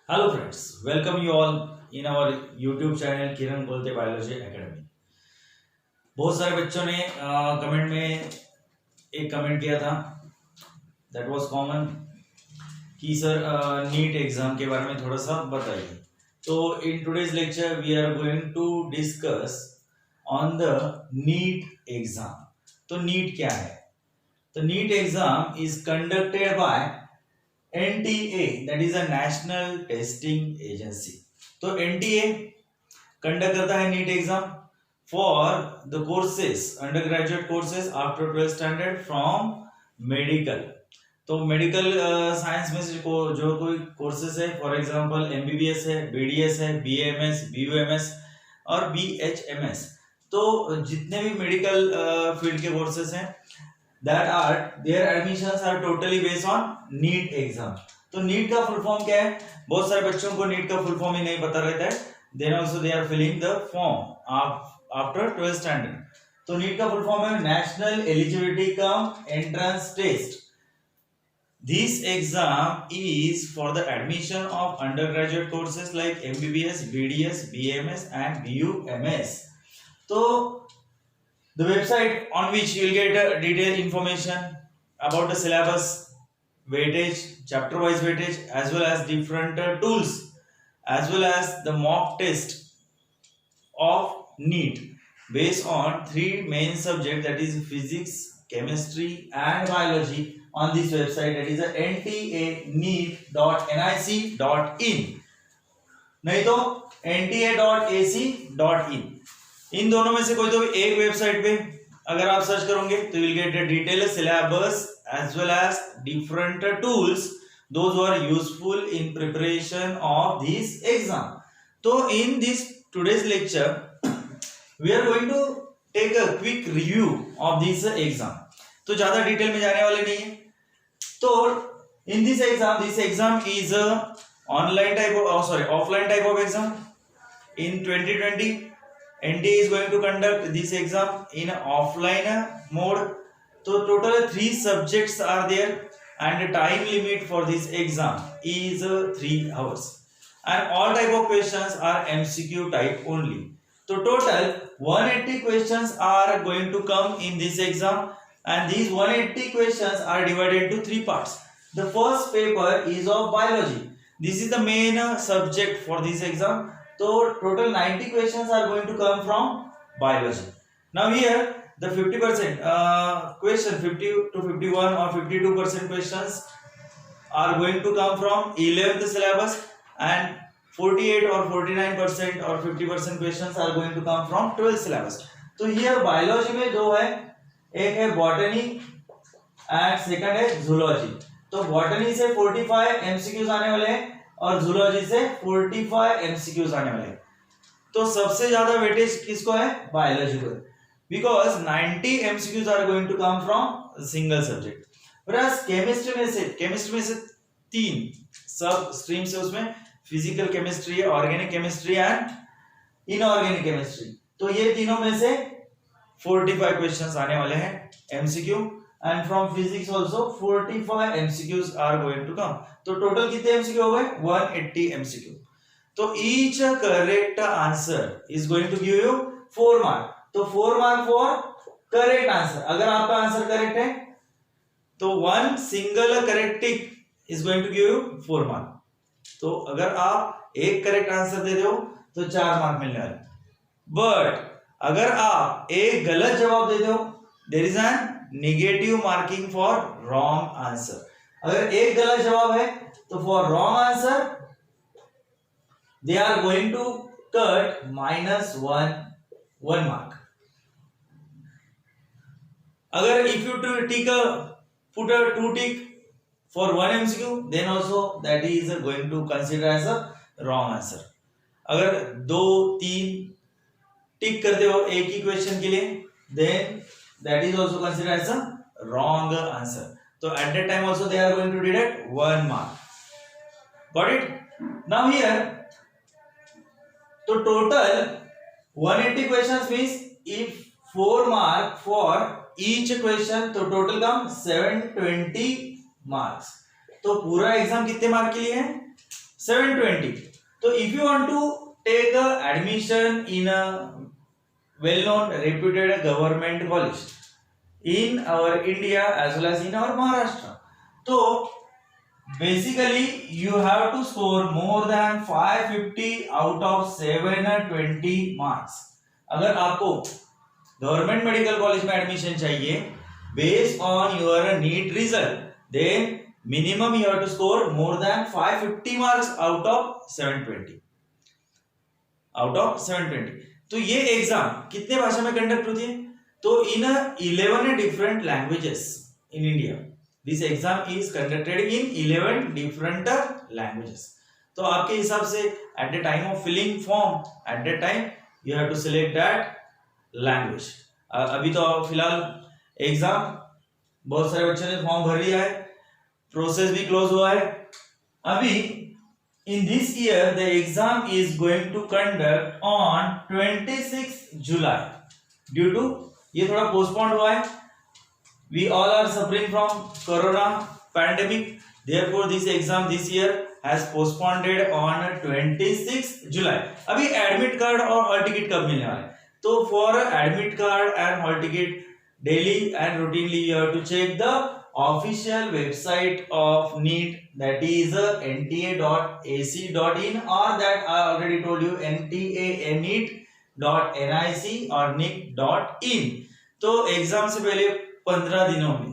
Hello friends, welcome you all in our YouTube channel Kiran बोलते biology academy. बहुत सारे बच्चों ने कमेंट में एक कमेंट किया था, दैट वाज कॉमन कि सर नीट एग्जाम के बारे में थोड़ा सा बताइए। तो in today's lecture we are going to discuss on the NEET exam. तो नीट क्या है? तो NEET exam is conducted by NTA, that is a National Testing Agency। तो NTA कंडक्ट करता है NEET exam for the courses undergraduate courses after 12th standard from medical. तो medical science में से जो कोई कोर्सेस है, फॉर एग्जांपल MBBS है, BDS है, BAMS, BUMS और BHMS। तो जितने भी मेडिकल फील्ड के कोर्सेस हैं, that are their admissions are totally based on NEET exam. तो नीट का फुल फॉर्म क्या है? बहुत सारे बच्चों को नीट का फुल फॉर्म ही नहीं पता रहता है, then also they are filling the form after 12th standard. तो नीट का फुल फॉर्म है national eligibility cum entrance test. This exam is for the admission of undergraduate courses like MBBS, BDS, BMS and BUMS। तो the website on which you will get detailed information about the syllabus, weightage, chapter wise weightage, as well as different tools, as well as the mock test of NEET based on three main subjects, that is physics, chemistry and biology, on this website, that is ntaneet.nic.in, नहीं तो nta.ac.in। इन दोनों में से कोई तो एक website पे अगर आप सर्च करोगे तो you will get the detailed syllabus as well as different tools those are useful in preparation of this exam. तो in this today's lecture we are going to take a quick review of this exam. तो ज्यादा detail में जाने वाले नहीं है। तो in this exam is online type of offline type of exam. In 2020 NTA is going to conduct this exam in offline mode। तो total 3 subjects are there and the time limit for this exam is 3 hours and all type of questions are MCQ type only। तो total 180 questions are going to come in this exam and these 180 questions are divided into 3 parts। The first paper is of biology। This is the main subject for this exam। तो total 90 questions are going to come from biology। Now here the 50% question, 50 to 51 or 52% questions are going to come from 11th syllabus and 48 or 49% or 50% questions are going to come from 12th syllabus। तो here biology में दो है, एक है botany and second है zoology। तो botany से 45 MCQs आने वाले हैं और जूलॉजी से 45 MCQs आने वाले हैं। तो सबसे ज्यादा वेटेज किसको है? बायोलॉजी को, because 90 MCQs are going to come from single subject. whereas chemistry में से 3 सब स्ट्रीम्स है, उसमें physical chemistry, organic chemistry and inorganic chemistry. तो ये तीनों में से 45 क्वेश्चंस आने वाले हैं MCQ and from physics also 45 MCQs are going to come। तो टोटल कितने MCQ हो गए? 180 MCQ। तो each correct answer is going to give you 4 mark। तो 4 mark for correct answer। अगर आपका आंसर करेक्ट है तो one single correct tick is going to give you 4 mark। तो अगर आप एक करेक्ट आंसर दे दो तो 4 मार्क मिलने वाले। बट अगर आप एक गलत जवाब दे दो, there is an negative marking for wrong answer. अगर एक गलत जवाब है तो for wrong answer they are going to cut -1 mark. अगर if you put a 2 tick for 1 MCQ then also that is going to consider as a wrong answer। अगर 2-3 टिक करते हो एक ही क्वेश्चन के लिए then that is also considered as a wrong answer। So at that time also they are going to deduct 1 mark। Got it? Now here तो total 180 questions means if 4 mark for each question तो total come 720 marks। तो पूरा exam कितने mark के लिए है? 720. तो if you want to take a admission in a well-known reputed government college in our India as well as in our Maharashtra, तो basically you have to score more than 550 out of 720 marks. अगर आपको government medical college में admission चाहिए based on your NEET result, then minimum you have to score more than 550 marks out of 720. Out of 720. तो ये exam कितने भाषा में conduct होती है? तो इन 11 different languages in India. This exam is conducted in 11 different languages. तो आपके हिसाब से at the time of filling form, at that time you have to select that language. अभी तो फिलहाल एग्जाम बहुत सारे बच्चों ने फॉर्म भर लिया है, प्रोसेस भी क्लोज हुआ है. अभी in this year the exam is going to conduct on 26 July. Due to ये थोड़ा पोस्टपोन हुआ है. We all are suffering from corona pandemic. Therefore, this exam this year has postponed on 26 July. अभी admit card और hall ticket कब मिलने वाले? तो for admit card and hall ticket daily and routinely you have to check the official website of NEET, that is nta.ac.in, or that I already told you nta.nic or nic.in. तो exam से पहले 15 दिनों में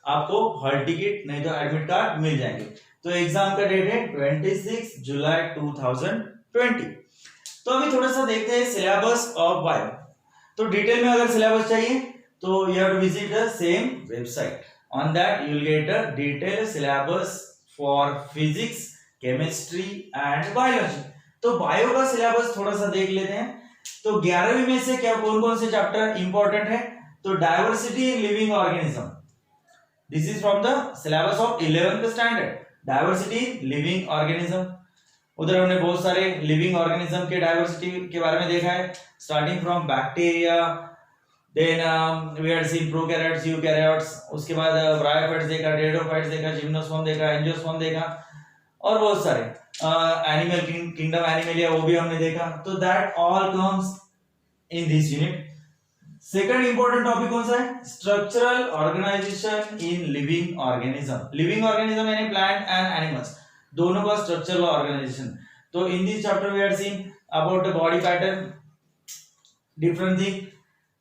आपको hall ticket नहीं तो admit card मिल जाएंगे. तो एग्जाम का डेट है 26 जुलाई 2020. तो अभी थोड़ा सा देखते हैं सिलेबस ऑफ बायो. तो डिटेल में अगर सिलेबस चाहिए तो you have to visit the same website. On that you will get a detailed syllabus for physics, chemistry and biology. तो बायो का सिलेबस थोड़ा सा देख लेते हैं. तो 11वीं में से क्या कौन कौन से चैप्टर इंपॉर्टेंट है? तो diversity in living organism, this is from the syllabus of 11th standard. Diversity in living organism, उधर हमने बहुत सारे लिविंग ऑर्गेनिज्म के डाइवर्सिटी के बारे में देखा है, starting from bacteria, then we had seen prokaryotes, eukaryotes, उसके बाद ब्रायोफाइट्स देखा, डेडोफाइट्स देखा, जिम्नोस्पर्म देखा, एंजियोस्पर्म देखा और बहुत सारे एनिमल किंगडम एनिमलिया वो भी हमने देखा. तो that all comes in this unit. Second important topic कौन सा है? Structural organisation in living organism. Living organism यानी प्लांट एंड एनिमल्स दोनों का स्ट्रक्चरल ऑर्गेनाइजेशन. तो in this chapter we had seen about the body pattern, different thing,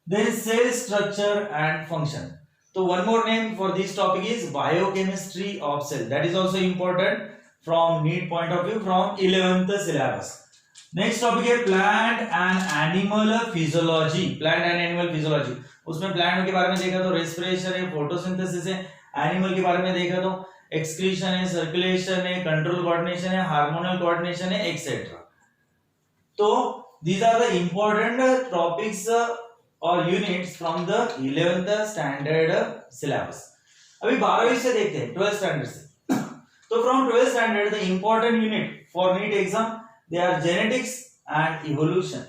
then cell structure and function. तो one more name for this topic is biochemistry of cell. That is also important from NEET point of view from 11th syllabus. Next topic है plant and animal physiology. Plant and animal physiology, उसमें plant के बारे में देखा तो respiration है, photosynthesis है. Animal के बारे में देखा तो एक्सक्रीशन है, सर्कुलेशन है, कंट्रोल कोऑर्डिनेशन है, हार्मोनल कोऑर्डिनेशन है, एक्सेट्रा. तो these are the important topics or units from the 11th standard syllabus. अभी 12वीं से देखते हैं 12th standard से. तो from 12th standard the important unit for NEET exam they are genetics and evolution.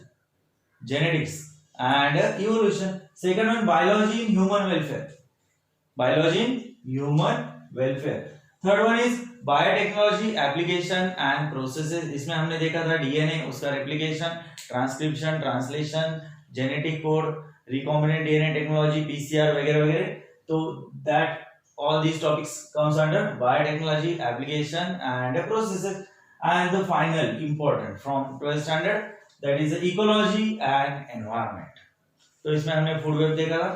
Genetics and evolution. Second one biology in human welfare. Biology in human welfare. Third one is biotechnology application and processes. इसमें हमने देखा था DNA, उसका replication, transcription, translation, genetic code, recombinant DNA technology, PCR वगैरह वगैरह. तो that all these topics comes under biotechnology application and processes. And the final important from 12th standard that is ecology and environment. तो इसमें हमने food web देखा था.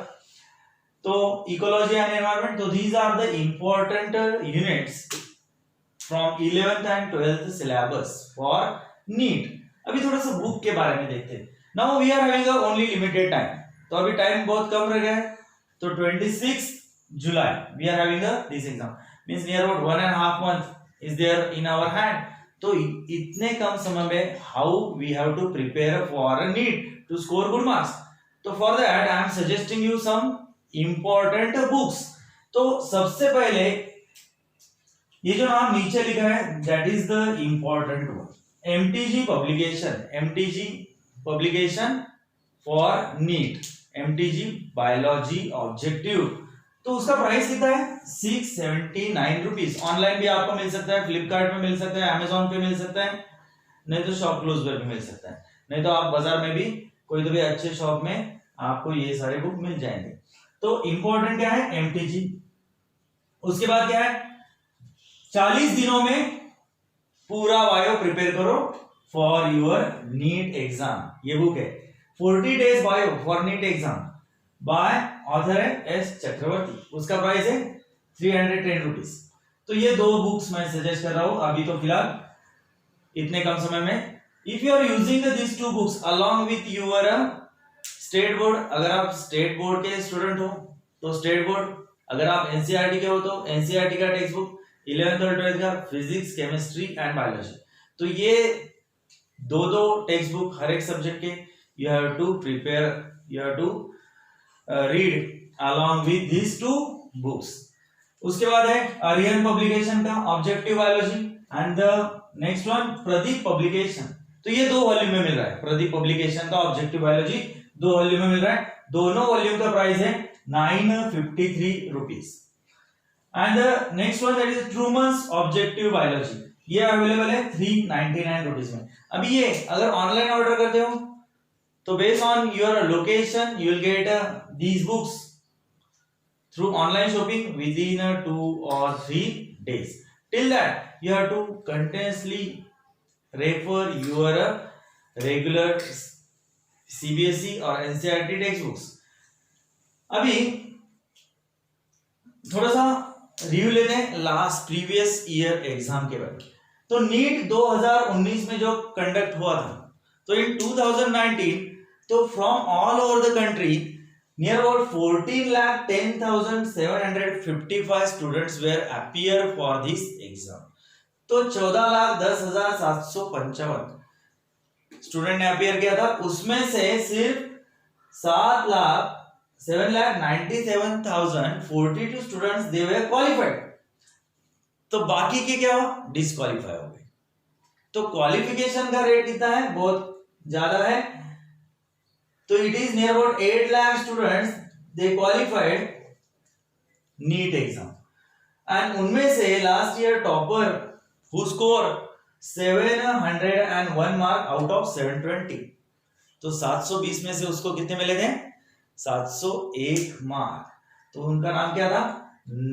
तो ecology and environment, तो these are the important units from 11th and 12th syllabus for NEET. अभी थोड़ा सा बुक के बारे में देखते हैं. Now we are having a only limited time. तो अभी टाइम बहुत कम रह गया है. तो 26 July we are having this exam. Means near about 1.5 month is there in our hand. तो इतने कम समय में how we have to prepare for a NEET to score good marks. तो for that I am suggesting you some important books. तो सबसे पहले ये जो नाम नीचे लिखा है that is the important one. MTG publication for NEET, MTG biology objective तो उसका प्राइस कितना है 679 रुपीज। ऑनलाइन भी आपको मिल सकता है, फ्लिपकार्ट में मिल सकता है, अमेजोन पे मिल सकता है, नहीं तो शॉप क्लोज पर भी मिल सकता है, नहीं तो आप बाजार में भी कोई तो भी अच्छे शॉप में आपको ये सारे बुक मिल जाएंगे। तो इंपॉर्टेंट क्या है एमटीजी। उसके बाद क्या है 40 दिनों में पूरा बायो प्रिपेयर करो फॉर योर नीट एग्जाम। ये बुक है 40 days bio for NEET exam by author है एस चक्रवर्ती। उसका प्राइस है 310 रुपीज। तो ये दो बुक्स मैं सजेस्ट कर रहा हूं अभी तो फिलहाल इतने कम समय में। If you are using this two books along with your state board, अगर आप स्टेट बोर्ड के स्टूडेंट हो तो स्टेट बोर्ड, अगर आप एनसीईआरटी के हो तो एनसीईआरटी का टेक्स्ट बुक 11th और 12th का फिजिक्स, केमिस्ट्री एंड बायोलॉजी। तो ये दो टेक्स्ट बुक हर एक सब्जेक्ट के you have to prepare, you have to read along with this two books. उसके बाद है आर्यन पब्लिकेशन का objective biology and the next one Pradeep publication. तो ये 2 वॉल्यूम में मिल रहा है, प्रदीप पब्लिकेशन का ऑब्जेक्टिव बायोलॉजी 2 वॉल्यूम में मिल रहा है। दोनों वॉल्यूम का प्राइस है 953 rupees. And the next one that is Trueman's objective biology, ये अवेलेबल है 399 रुपीज में। अभी ये अगर ऑनलाइन ऑर्डर करते हो तो based on your location you will gate these books through online shopping within 2 or 3 days. Till that you have to continuously refer your regular CBSE or NCERT textbooks. अभी थोड़ा सा रिव्यू लेते हैं last previous year exam के बारे में। तो NEET 2019 में जो कंडक्ट हुआ था, तो इन 2019 तो from all over the country near about 14,10,755 students were appear for this exam. तो 14,10,755 स्टूडेंट ने अपियर किया था, उसमें से सिर्फ 7,97,97,042 स्टूडेंट्स दे वर क्वालिफाइड। तो बाकी के क्या हुआ डिस्क्वालीफाई हो गए। तो क्वालिफिकेशन का रेट कितना है बहुत ज्यादा है। तो it is near about 8 lakh students they qualified NEET exam and उनमें से last year topper who scored 701 mark out of 720, तो 720 में से उसको कितने मिले थे 701 मार्क। तो उनका नाम क्या था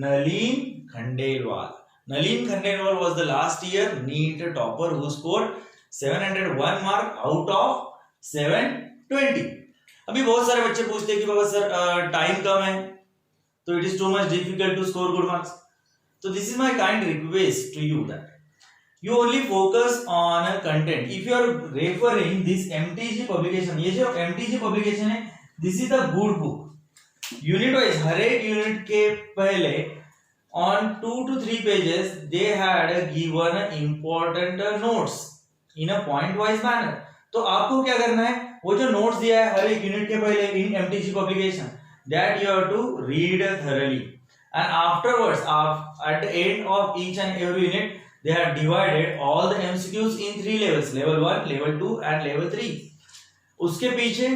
Nalin Khandelwal. Nalin Khandelwal was the last year NEET topper who scored 701 mark out of 720। अभी बहुत सारे बच्चे पूछते हैं कि बाबा सर टाइम कम है तो it is too much difficult to score good marks. तो this is my kind request to you that you only focus on content. If you are referring this MTG publication, ये जो MTG publication है this is the good book. Unit wise हर एक unit के पहले on 2 to 3 pages they had given important notes in a point wise manner. तो आपको क्या करना है वो जो नोट्स दिया है हर एक यूनिट के पहले in MTG publication that you have to read thoroughly and afterwards at the end of each and every unit they have divided all the MCQs in 3 levels, level 1, level 2 and level 3। उसके पीछे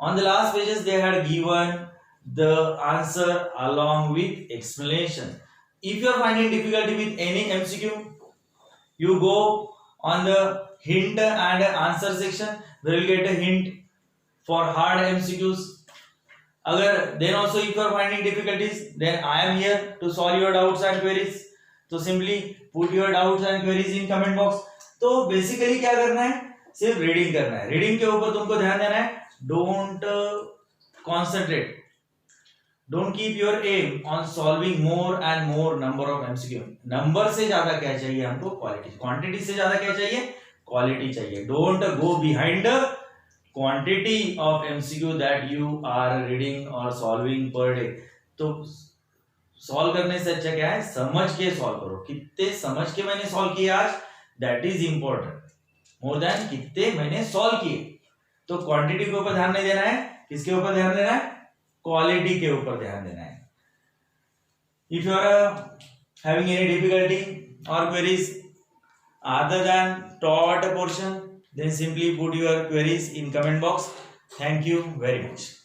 on the last pages they had given the answer along with explanation। if you are finding difficulty with any MCQ you go on the hint and answer section where you will get a hint for hard MCQs। अगर then also if you are finding difficulties then I am here to solve your doubts and queries। तो simply put your doubts and queries in comment box। तो basically क्या करना है सिर्फ reading करना है। Reading के ऊपर तुमको ध्यान देना है। Don't concentrate, don't keep your aim on solving more and more number of MCQ। Number से ज्यादा क्या चाहिए हमको क्वालिटी, क्वांटिटी से ज्यादा क्या चाहिए क्वालिटी चाहिए। Don't go behind quantity of MCQ that you are reading or solving per day। तो सॉल्व करने से अच्छा क्या है समझ के सॉल्व करो। कितने समझ के मैंने सॉल्व किए आज that is important more than कितने मैंने सॉल्व किए। तो क्वांटिटी के ऊपर ध्यान नहीं देना है, किसके ऊपर ध्यान देना है क्वालिटी के ऊपर ध्यान देना है। If you are having any difficulty और queries other than taught portion then simply put your queries in comment box। Thank you very much।